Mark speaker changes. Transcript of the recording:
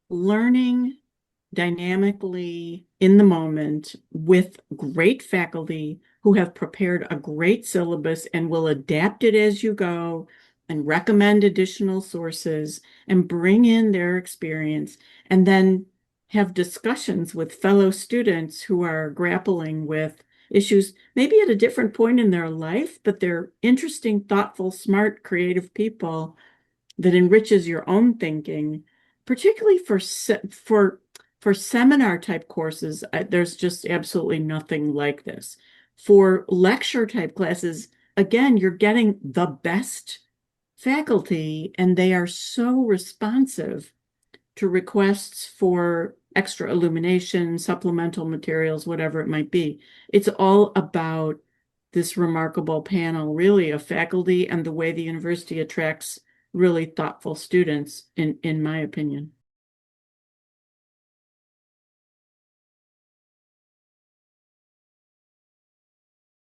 Speaker 1: learning dynamically in the moment with great faculty who have prepared a great syllabus and will adapt it as you go and recommend additional sources and bring in their experience and then have discussions with fellow students who are grappling with issues maybe at a different point in their life, but they're interesting, thoughtful, smart, creative people that enriches your own thinking, particularly for seminar type courses. There's just absolutely nothing like this. For lecture type classes, again, you're getting the best faculty, and they are so responsive to requests for extra illumination, supplemental materials, whatever it might be. It's all about this remarkable panel, really, of faculty and the way the university attracts really thoughtful students, in my opinion.